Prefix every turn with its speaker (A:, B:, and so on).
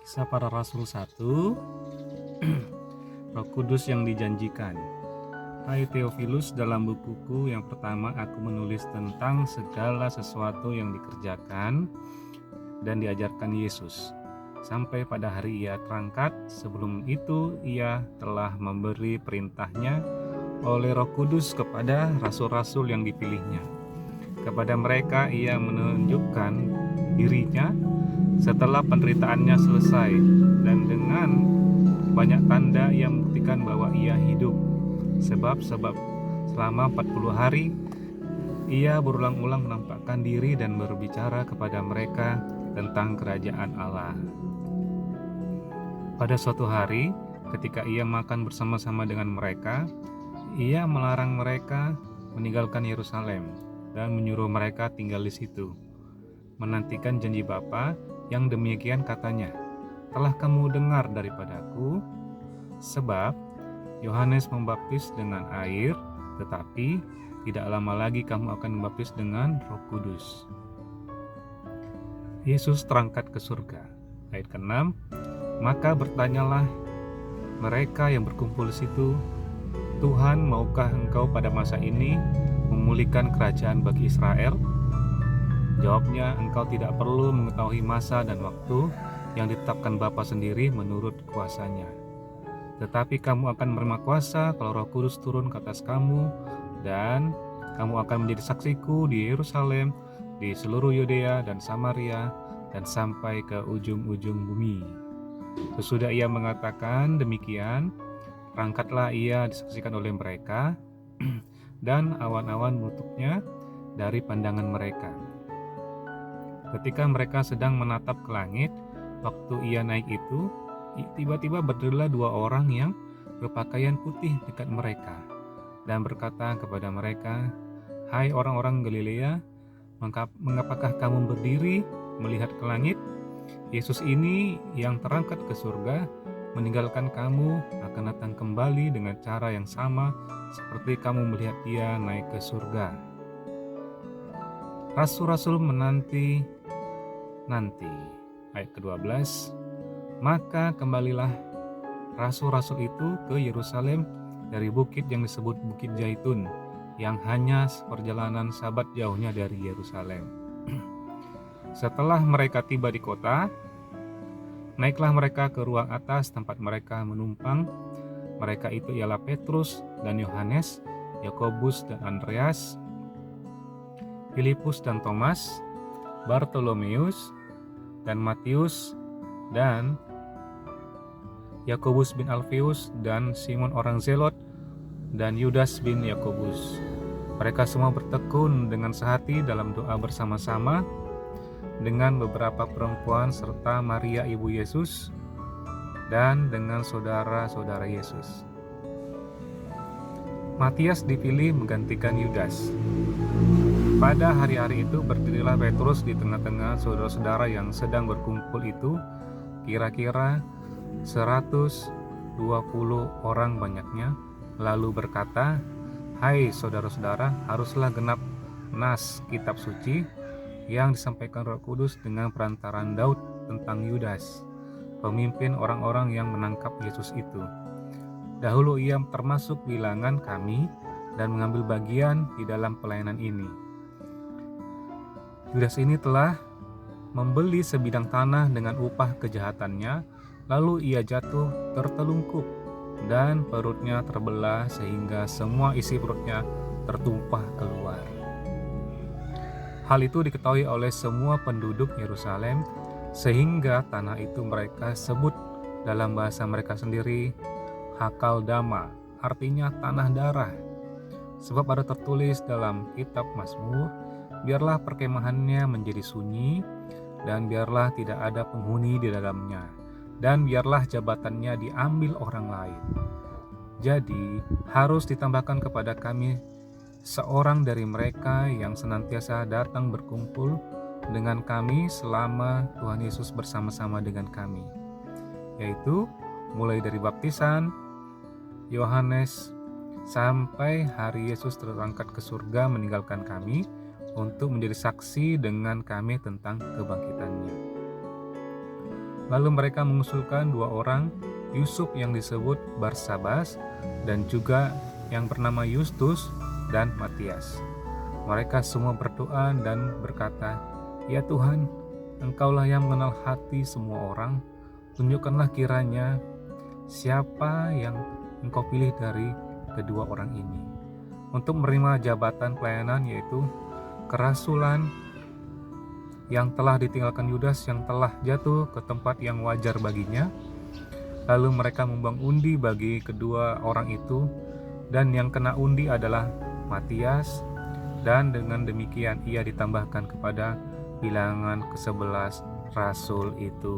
A: Kisah Para Rasul 1. Roh Kudus yang dijanjikan. Hai Theophilus, dalam bukuku yang pertama aku menulis tentang segala sesuatu yang dikerjakan dan diajarkan Yesus sampai pada hari ia terangkat. Sebelum itu ia telah memberi perintahnya oleh Roh Kudus kepada rasul-rasul yang dipilihnya. Kepada mereka ia menunjukkan dirinya setelah penderitaannya selesai, dan dengan banyak tanda ia membuktikan bahwa ia hidup. Sebab selama 40 hari ia berulang-ulang menampakkan diri dan berbicara kepada mereka tentang kerajaan Allah. Pada suatu hari, ketika ia makan bersama-sama dengan mereka, ia melarang mereka meninggalkan Yerusalem dan menyuruh mereka tinggal di situ, menantikan janji Bapa yang demikian katanya, telah kamu dengar daripadaku, sebab Yohanes membaptis dengan air, tetapi tidak lama lagi kamu akan membaptis dengan Roh Kudus. Yesus terangkat ke surga. Ayat ke-6, maka bertanyalah mereka yang berkumpul di situ, Tuhan, maukah engkau pada masa ini memulihkan kerajaan bagi Israel? Jawabnya, engkau tidak perlu mengetahui masa dan waktu yang ditetapkan Bapa sendiri menurut kuasanya. Tetapi kamu akan menerima kuasa kalau Roh Kudus turun ke atas kamu, dan kamu akan menjadi saksiku di Yerusalem, di seluruh Yudea dan Samaria, dan sampai ke ujung-ujung bumi. Sesudah ia mengatakan demikian, berangkatlah ia disaksikan oleh mereka, dan awan-awan menutupnya dari pandangan mereka. Ketika mereka sedang menatap ke langit, waktu ia naik itu, tiba-tiba berdirilah dua orang yang berpakaian putih dekat mereka, dan berkata kepada mereka, hai orang-orang Galilea, mengapakah kamu berdiri melihat ke langit? Yesus ini yang terangkat ke surga, meninggalkan kamu, akan datang kembali dengan cara yang sama seperti kamu melihat dia naik ke surga. Rasul-rasul menanti. Ayat ke-12, maka kembalilah rasul-rasul itu ke Yerusalem dari bukit yang disebut Bukit Zaitun, yang hanya seperjalanan sabat jauhnya dari Yerusalem. Setelah mereka tiba di kota, naiklah mereka ke ruang atas tempat mereka menumpang. Mereka itu ialah Petrus dan Yohanes, Yakobus dan Andreas, Filipus dan Thomas, Bartolomeus dan Matius, dan Yakobus bin Alfeus, dan Simon orang Zelot, dan Yudas bin Yakobus. Mereka semua bertekun dengan sehati dalam doa bersama-sama dengan beberapa perempuan serta Maria ibu Yesus dan dengan saudara-saudara Yesus. Matias dipilih menggantikan Yudas. Pada hari-hari itu berdirilah Petrus di tengah-tengah saudara-saudara yang sedang berkumpul itu, kira-kira 120 orang banyaknya, lalu berkata, hai saudara-saudara, haruslah genap nas kitab suci yang disampaikan Roh Kudus dengan perantaran Daud tentang Yudas, pemimpin orang-orang yang menangkap Yesus itu. Dahulu ia termasuk bilangan kami dan mengambil bagian di dalam pelayanan ini. Yudas ini telah membeli sebidang tanah dengan upah kejahatannya, lalu ia jatuh tertelungkup dan perutnya terbelah sehingga semua isi perutnya tertumpah keluar. Hal itu diketahui oleh semua penduduk Yerusalem, sehingga tanah itu mereka sebut dalam bahasa mereka sendiri Hakaldama, artinya tanah darah. Sebab ada tertulis dalam kitab Mazmur, biarlah perkemahannya menjadi sunyi, dan biarlah tidak ada penghuni di dalamnya, dan biarlah jabatannya diambil orang lain. Jadi harus ditambahkan kepada kami seorang dari mereka yang senantiasa datang berkumpul dengan kami selama Tuhan Yesus bersama-sama dengan kami, yaitu mulai dari baptisan Yohanes sampai hari Yesus terangkat ke surga meninggalkan kami untuk menjadi saksi dengan kami tentang kebangkitannya. Lalu mereka mengusulkan 2 orang, Yusuf yang disebut Barsabas dan juga yang bernama Yustus dan Matias. Mereka semua berdoa dan berkata, "Ya Tuhan, Engkaulah yang mengenal hati semua orang. Tunjukkanlah kiranya siapa yang Engkau pilih dari kedua orang ini untuk menerima jabatan pelayanan, yaitu kerasulan yang telah ditinggalkan Yudas yang telah jatuh ke tempat yang wajar baginya." Lalu mereka membuang undi bagi kedua orang itu, dan yang kena undi adalah Matias, dan dengan demikian ia ditambahkan kepada bilangan ke-11 rasul itu.